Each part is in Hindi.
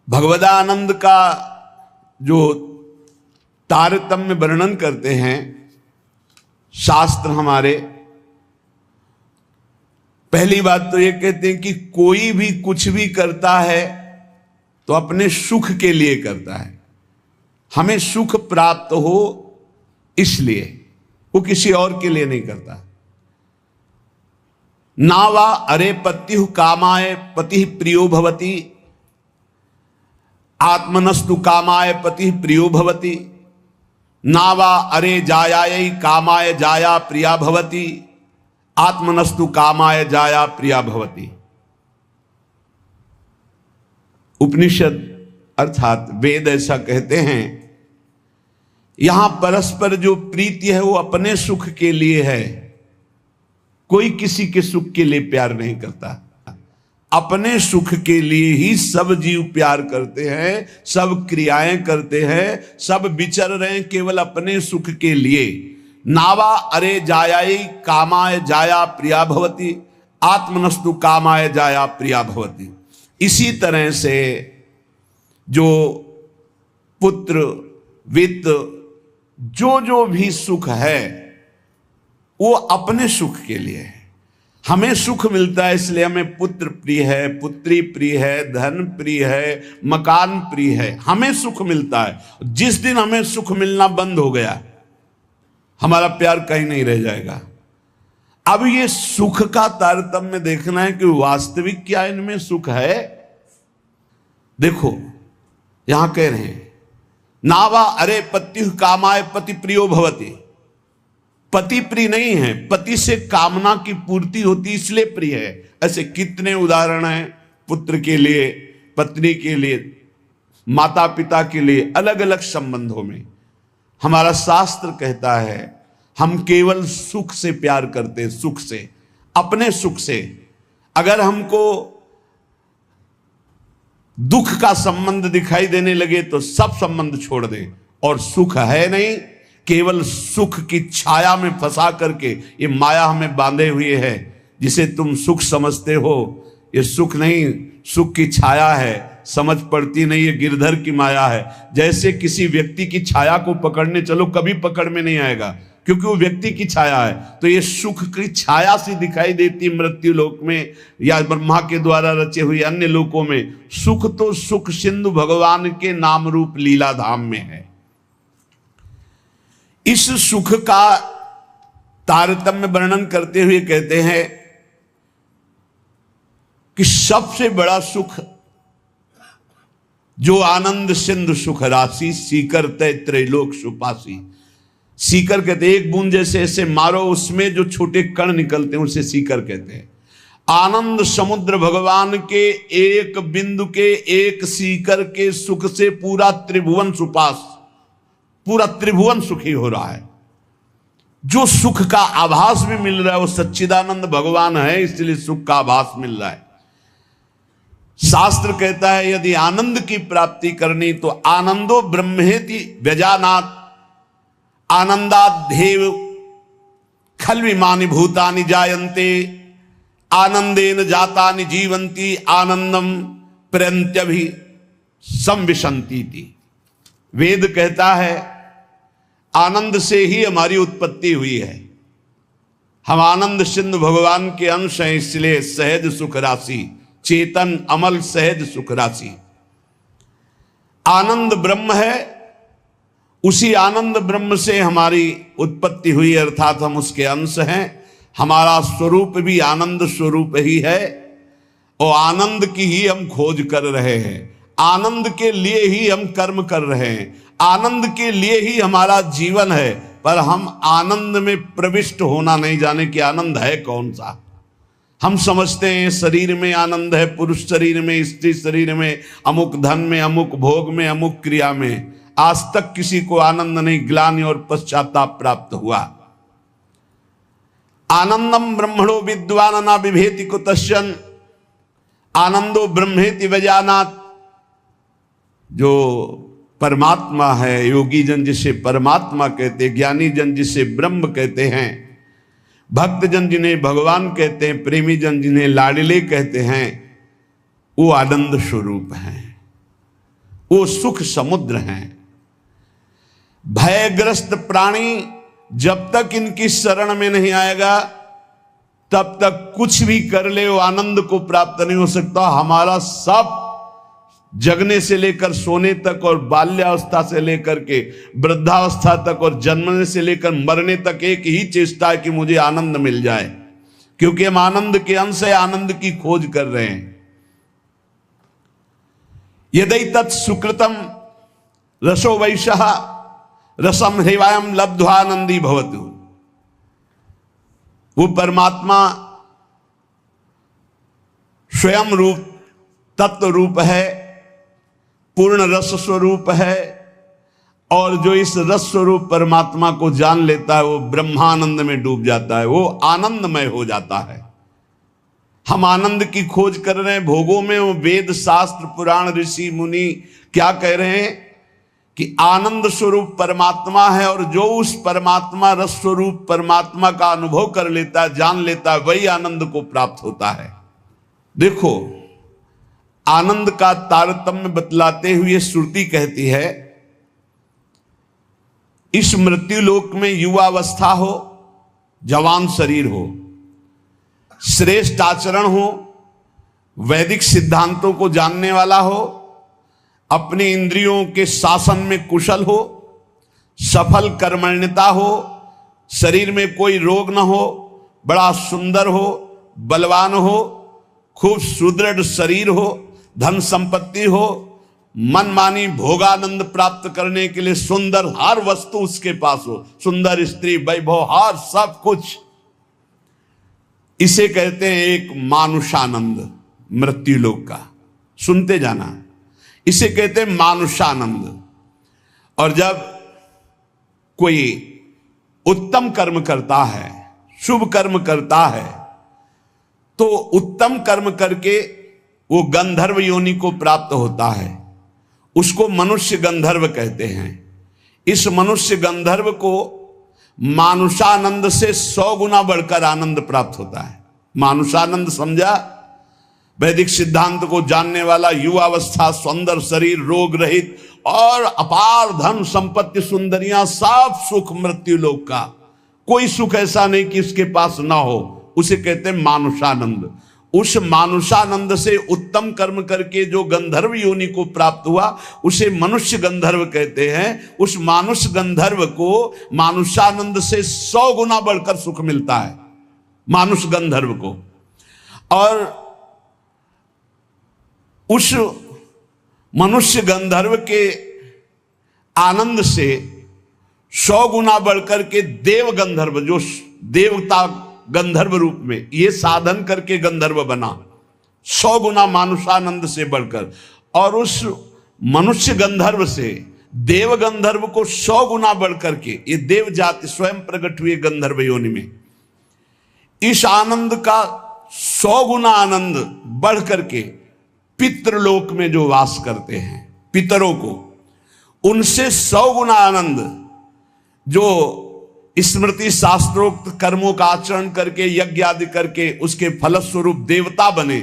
भगवदानंद का जो तारतम्य वर्णन करते हैं शास्त्र हमारे, पहली बात तो ये कहते हैं कि कोई भी कुछ भी करता है तो अपने सुख के लिए करता है, हमें सुख प्राप्त हो इसलिए, वो किसी और के लिए नहीं करता। नावा अरे पत्यु कामाय पति प्रियो भवति, आत्मनस्तु कामाय पति प्रियो भवति, नावा अरे जायायै कामाय जाया प्रिया भवति, आत्मनस्तु कामाय जाया प्रिया भवति। उपनिषद अर्थात वेद ऐसा कहते हैं, यहां परस्पर जो प्रीति है वो अपने सुख के लिए है, कोई किसी के सुख के लिए प्यार नहीं करता, अपने सुख के लिए ही सब जीव प्यार करते हैं, सब क्रियाएं करते हैं, सब विचर रहे हैं केवल अपने सुख के लिए। नावा अरे जायाई कामाय जाया प्रिया भवति, आत्मनस्तु कामाय जाया प्रिया भवति। इसी तरह से जो पुत्र वित्त जो भी सुख है वो अपने सुख के लिए है। हमें सुख मिलता है इसलिए हमें पुत्र प्रिय है, पुत्री प्रिय है, धन प्रिय है, मकान प्रिय है, हमें सुख मिलता है। जिस दिन हमें सुख मिलना बंद हो गया हमारा प्यार कहीं नहीं रह जाएगा। अब ये सुख का तारतम्य देखना है कि वास्तविक क्या इनमें सुख है। देखो यहां कह रहे हैं नावा अरे पत्यु कामाय पति प्रियो भवति, पति प्रिय नहीं है, पति से कामना की पूर्ति होती इसलिए प्रिय है। ऐसे कितने उदाहरण हैं, पुत्र के लिए, पत्नी के लिए, माता पिता के लिए, अलग अलग संबंधों में। हमारा शास्त्र कहता है हम केवल सुख से प्यार करते हैं, सुख से, अपने सुख से। अगर हमको दुख का संबंध दिखाई देने लगे तो सब संबंध छोड़ दें, और सुख है नहीं, केवल सुख की छाया में फंसा करके ये माया हमें बांधे हुए है। जिसे तुम सुख समझते हो ये सुख नहीं, सुख की छाया है, समझ पड़ती नहीं, ये गिरधर की माया है। जैसे किसी व्यक्ति की छाया को पकड़ने चलो कभी पकड़ में नहीं आएगा, क्योंकि वो व्यक्ति की छाया है। तो ये सुख की छाया सी दिखाई देती मृत्यु लोक में या ब्रह्मा के द्वारा रचे हुए अन्य लोकों में। सुख तो सुख सिंधु भगवान के नाम रूप लीला धाम में है। इस सुख का तारतम्य वर्णन करते हुए कहते हैं कि सबसे बड़ा सुख जो आनंद सिंधु सुख राशि, सीकर तय त्रैलोक सुपासी। सीकर कहते हैं एक बूंद जैसे ऐसे मारो उसमें जो छोटे कण निकलते हैं उसे सीकर कहते हैं। आनंद समुद्र भगवान के एक बिंदु के, एक सीकर के सुख से पूरा त्रिभुवन सुपास, पूरा त्रिभुवन सुखी हो रहा है। जो सुख का आभास भी मिल रहा है वो सच्चिदानंद भगवान है, इसलिए सुख का आभास मिल रहा है। शास्त्र कहता है यदि आनंद की प्राप्ति करनी तो आनंदो ब्रह्मेति व्यजानात्, आनंदाद्धेव खल्विमानि भूतानि जायन्ते, आनंदेन जातानि जीवन्ति, आनंदम प्रयन्त्यभि संविशन्ति। वेद कहता है आनंद से ही हमारी उत्पत्ति हुई है, हम आनंद सिंधु भगवान के अंश हैं, इसलिए सहज सुख राशि, चेतन अमल सहज सुख राशि। आनंद ब्रह्म है, उसी आनंद ब्रह्म से हमारी उत्पत्ति हुई, अर्थात हम उसके अंश हैं। हमारा स्वरूप भी आनंद स्वरूप ही है और आनंद की ही हम खोज कर रहे हैं, आनंद के लिए ही हम कर्म कर रहे हैं, आनंद के लिए ही हमारा जीवन है। पर हम आनंद में प्रविष्ट होना नहीं जाने कि आनंद है कौन सा। हम समझते हैं शरीर में आनंद है, पुरुष शरीर में, स्त्री शरीर में, अमुक धन में, अमुक भोग में, अमुक क्रिया में। आज तक किसी को आनंद नहीं, ग्लानि और पश्चाताप प्राप्त हुआ। आनंदम ब्रह्मणो विद्वान न बिभेति कुतश्चन, आनंदो ब्रह्मेति वजानात्। जो परमात्मा है, योगी जन जिसे परमात्मा कहते, ज्ञानी जन जिसे ब्रह्म कहते हैं, भक्त जन जिन्हें भगवान कहते हैं, प्रेमी जन जिन्हें लाडले कहते हैं, वो आनंद स्वरूप हैं। वो सुख समुद्र हैं। भयग्रस्त प्राणी जब तक इनकी शरण में नहीं आएगा तब तक कुछ भी कर ले वो आनंद को प्राप्त नहीं हो सकता। हमारा सब जगने से लेकर सोने तक और बाल्यावस्था से लेकर के वृद्धावस्था तक और जन्मने से लेकर मरने तक एक ही चेष्टा है कि मुझे आनंद मिल जाए, क्योंकि हम आनंद के अंश है, आनंद की खोज कर रहे हैं। यदि तत् सुकृतम रसो वैशः रसम हृवायम लब्ध्वानंदी भवतु। वो परमात्मा स्वयं रूप तत्व रूप है, पूर्ण रस स्वरूप है, और जो इस रस स्वरूप परमात्मा को जान लेता है वो ब्रह्मानंद में डूब जाता है, वो आनंदमय हो जाता है। हम आनंद की खोज कर रहे हैं भोगों में। वो वेद शास्त्र पुराण ऋषि मुनि क्या कह रहे हैं कि आनंद स्वरूप परमात्मा है, और जो उस परमात्मा रस स्वरूप परमात्मा का अनुभव कर लेता है, जान लेता है, वही आनंद को प्राप्त होता है। देखो, आनंद का तारतम्य बतलाते हुए श्रुति कहती है, इस मृत्यु लोक में युवावस्था हो, जवान शरीर हो, श्रेष्ठ आचरण हो, वैदिक सिद्धांतों को जानने वाला हो, अपने इंद्रियों के शासन में कुशल हो, सफल कर्मण्यता हो, शरीर में कोई रोग न हो, बड़ा सुंदर हो, बलवान हो, खूब सुदृढ़ शरीर हो, धन संपत्ति हो, मनमानी भोगानंद प्राप्त करने के लिए सुंदर हर वस्तु उसके पास हो, सुंदर स्त्री, वैभव, हर सब कुछ। इसे कहते हैं एक मानुषानंद मृत्यु लोक का। सुनते जाना, इसे कहते हैं मानुषानंद। और जब कोई उत्तम कर्म करता है, शुभ कर्म करता है, तो उत्तम कर्म करके वो गंधर्व योनि को प्राप्त होता है, उसको मनुष्य गंधर्व कहते हैं। इस मनुष्य गंधर्व को मानुषानंद से 100 गुना बढ़कर आनंद प्राप्त होता है। मानुषानंद समझा? वैदिक सिद्धांत को जानने वाला, युवावस्था, सुंदर शरीर, रोग रहित और अपार धन संपत्ति, सुंदरियां, सब सुख मृत्यु लोक का। कोई सुख ऐसा नहीं कि इसके पास ना हो, उसे कहते हैं मानुषानंद। उस मानुषानंद से उत्तम कर्म करके जो गंधर्व योनि को प्राप्त हुआ उसे मनुष्य गंधर्व कहते हैं। उस मानुष गंधर्व को मानुषानंद से 100 गुना बढ़कर सुख मिलता है, मानुष गंधर्व को। और उस मनुष्य गंधर्व के आनंद से 100 गुना बढ़कर के देव गंधर्व, जो देवता गंधर्व रूप में ये साधन करके गंधर्व बना, 100 गुना मानुषानंद से बढ़कर। और उस मनुष्य गंधर्व से देव गंधर्व को 100 गुना बढ़कर के ये देव जाति स्वयं प्रकट हुए गंधर्व योनि में। इस आनंद का 100 गुना आनंद बढ़ करके पितृलोक में जो वास करते हैं, पितरों को, उनसे 100 गुना आनंद जो स्मृति शास्त्रोक्त कर्मों का आचरण करके, यज्ञ आदि करके उसके फलस्वरूप देवता बने,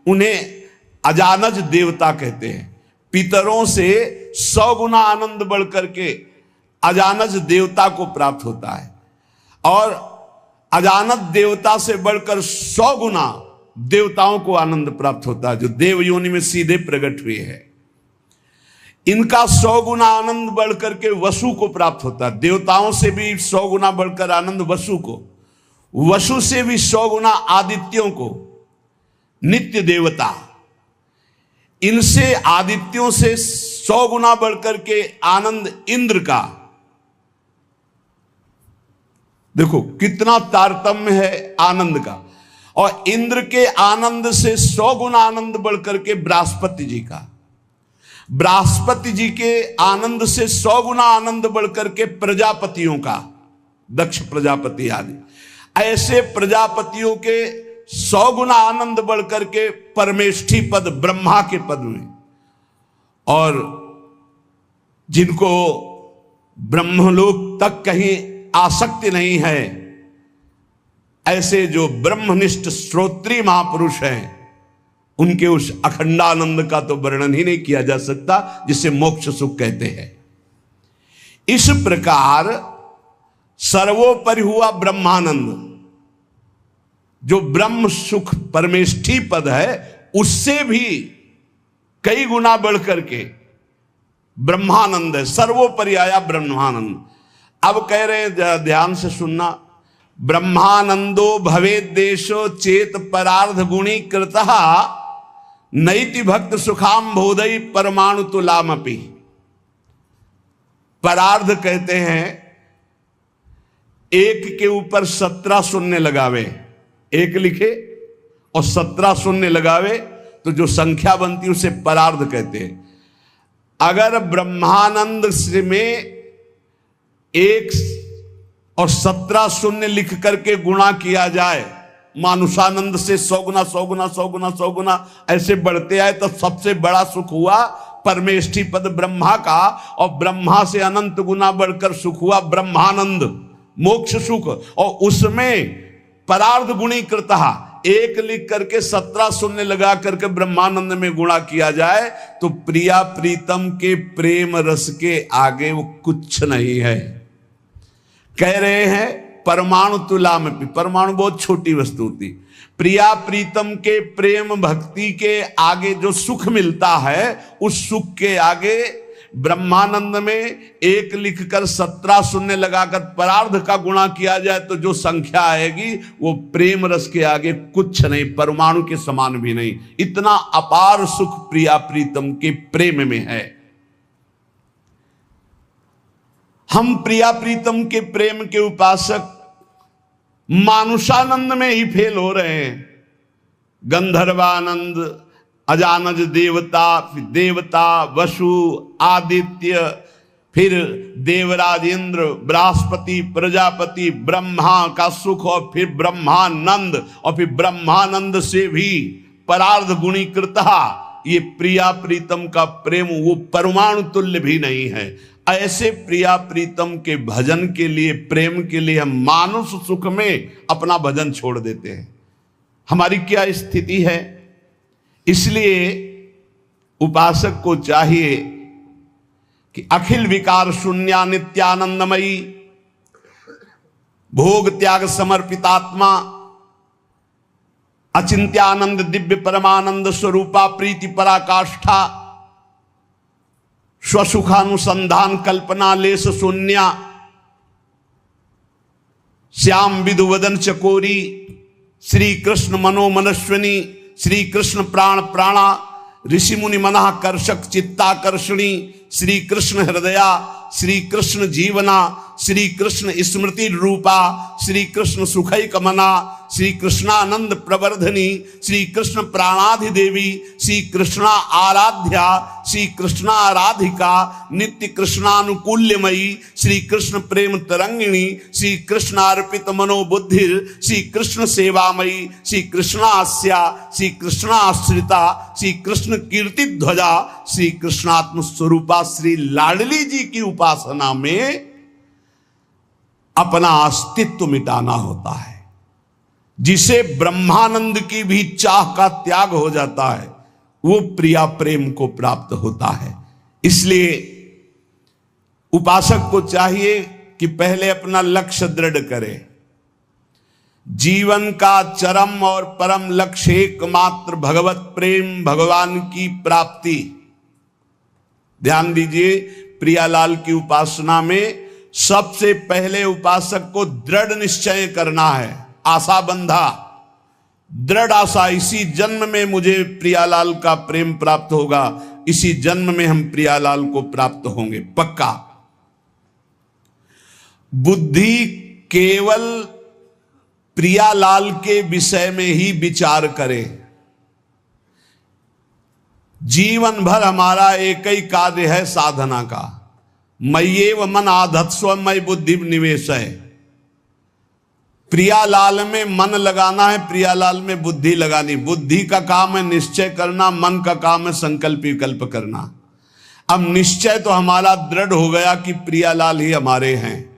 उन्हें अजानज देवता कहते हैं। पितरों से 100 गुना आनंद बढ़ करके अजानज देवता को प्राप्त होता है। और अजानज देवता से बढ़कर 100 गुना देवताओं को आनंद प्राप्त होता है, जो देव योनि में सीधे प्रकट हुए हैं। इनका 100 गुना आनंद बढ़कर के वसु को प्राप्त होता है। देवताओं से भी 100 गुना बढ़कर आनंद वसु को, वसु से भी 100 गुना आदित्यों को, नित्य देवता। इनसे आदित्यों से 100 गुना बढ़कर के आनंद इंद्र का। देखो कितना तारतम्य है आनंद का। और इंद्र के आनंद से 100 गुना आनंद बढ़कर के बृहस्पति जी का। बृहस्पति जी के आनंद से 100 गुना आनंद बढ़कर के प्रजापतियों का, दक्ष प्रजापति आदि। ऐसे प्रजापतियों के 100 गुना आनंद बढ़कर के परमेष्ठी पद, ब्रह्मा के पद में। और जिनको ब्रह्मलोक तक कहीं आसक्ति नहीं है, ऐसे जो ब्रह्मनिष्ठ श्रोत्री महापुरुष हैं, उनके उस अखंडानंद का तो वर्णन ही नहीं किया जा सकता जिसे मोक्ष सुख कहते हैं। इस प्रकार सर्वोपरि हुआ ब्रह्मानंद, जो ब्रह्म सुख परमेष्ठी पद है, उससे भी कई गुना बढ़ करके ब्रह्मानंद है, सर्वोपरि आया ब्रह्मानंद। अब कह रहे हैं, ध्यान से सुनना, ब्रह्मानंदो भवेद देशो चेत परार्ध गुणी कृतः नैति भक्त सुखाम बोधई परमाणु तुलामपि। परार्ध कहते हैं एक के ऊपर 17 शून्य लगावे, एक लिखे और 17 शून्य लगावे तो जो संख्या बनती है उसे परार्ध कहते हैं। अगर ब्रह्मानंद में 1 और 17 शून्य लिख करके गुणा किया जाए, मानुषानंद से 100 गुना 100 गुना 100 गुना 100 गुना ऐसे बढ़ते आए, तो सबसे बड़ा सुख हुआ परमेष्ठी पद ब्रह्मा का, और ब्रह्मा से अनंत गुना बढ़कर सुख हुआ ब्रह्मानंद, मोक्ष सुख। और उसमें परार्ध गुणी कृतः, 1 लिख करके 17 शून्य लगा करके ब्रह्मानंद में गुणा किया जाए तो प्रिया प्रीतम के प्रेम रस के आगे वो कुछ नहीं है। कह रहे हैं परमाणु तुलाम, परमाणु बहुत छोटी वस्तु होती, प्रिया प्रीतम के प्रेम भक्ति के आगे जो सुख मिलता है, उस सुख के आगे ब्रह्मानंद में 1 लिखकर 17 शून्य लगाकर परार्ध का गुणा किया जाए तो जो संख्या आएगी वो प्रेम रस के आगे कुछ नहीं, परमाणु के समान भी नहीं। इतना अपार सुख प्रिया प्रीतम के प्रेम में है। हम प्रिया प्रीतम के प्रेम के उपासक मानुषानंद में ही फेल हो रहे हैं। गंधर्वानंद, अजानज देवता, फिर देवता, वसु, आदित्य, फिर देवराज इंद्र, बृहस्पति, प्रजापति, ब्रह्मा का सुख, और फिर ब्रह्मानंद, और फिर ब्रह्मानंद से भी परार्ध गुणीकृता, ये प्रिया प्रीतम का प्रेम वो परमाणु तुल्य भी नहीं है। ऐसे प्रिया प्रीतम के भजन के लिए, प्रेम के लिए हम मानुष सुख में अपना भजन छोड़ देते हैं। हमारी क्या स्थिति है? इसलिए उपासक को चाहिए कि अखिल विकार शून्या नित्यानंदमयी, भोग त्याग समर्पितात्मा, अचिंत्यानंद दिव्य परमानंद स्वरूपा प्रीति पराकाष्ठा, स्वसुखानुसंधान कल्पना लेस शून्या, श्याम विदुवदन चकोरी, श्री कृष्ण मनोमनस्विनी, श्री कृष्ण प्राण प्राणा, ऋषि मुनि मना कर्षक चित्ताकर्षणी, श्री कृष्ण हृदया, श्री कृष्ण जीवना, श्री कृष्ण स्मृति रूपा, श्री कृष्ण सुखैक मना, श्री कृष्णानंद प्रवर्धनी, श्री कृष्ण प्राणाधिदेवी, श्री कृष्णा आराध्या, श्री कृष्णा आराधिका, नित्य कृष्णानुकूल्यमयी, श्री कृष्ण प्रेम तरंगिणी, श्री कृष्ण अर्पित मनोबुद्धिर, श्री कृष्ण सेवामयी, श्री कृष्णास्या, श्री कृष्णाश्रिता, श्री कृष्ण कीर्ति ध्वजा, श्री कृष्णात्म स्वरूपा श्री लाडली जी की उपासना में अपना अस्तित्व मिटाना होता है। जिसे ब्रह्मानंद की भी चाह का त्याग हो जाता है, वो प्रिया प्रेम को प्राप्त होता है। इसलिए उपासक को चाहिए कि पहले अपना लक्ष्य दृढ़ करे। जीवन का चरम और परम लक्ष्य एकमात्र भगवत प्रेम, भगवान की प्राप्ति। ध्यान दीजिए, प्रियालाल की उपासना में सबसे पहले उपासक को दृढ़ निश्चय करना है, आशा बंधा, दृढ़ आशा, इसी जन्म में मुझे प्रियालाल का प्रेम प्राप्त होगा, इसी जन्म में हम प्रियालाल को प्राप्त होंगे, पक्का। बुद्धि केवल प्रियालाल के विषय में ही विचार करे। जीवन भर हमारा एक ही कार्य है साधना का, मय्येव मन आधत्स्व मयि बुद्धि निवेश है। प्रियालाल में मन लगाना है, प्रियालाल में बुद्धि लगानी। बुद्धि का काम है निश्चय करना, मन का काम है संकल्प विकल्प करना। अब निश्चय तो हमारा दृढ़ हो गया कि प्रियालाल ही हमारे हैं,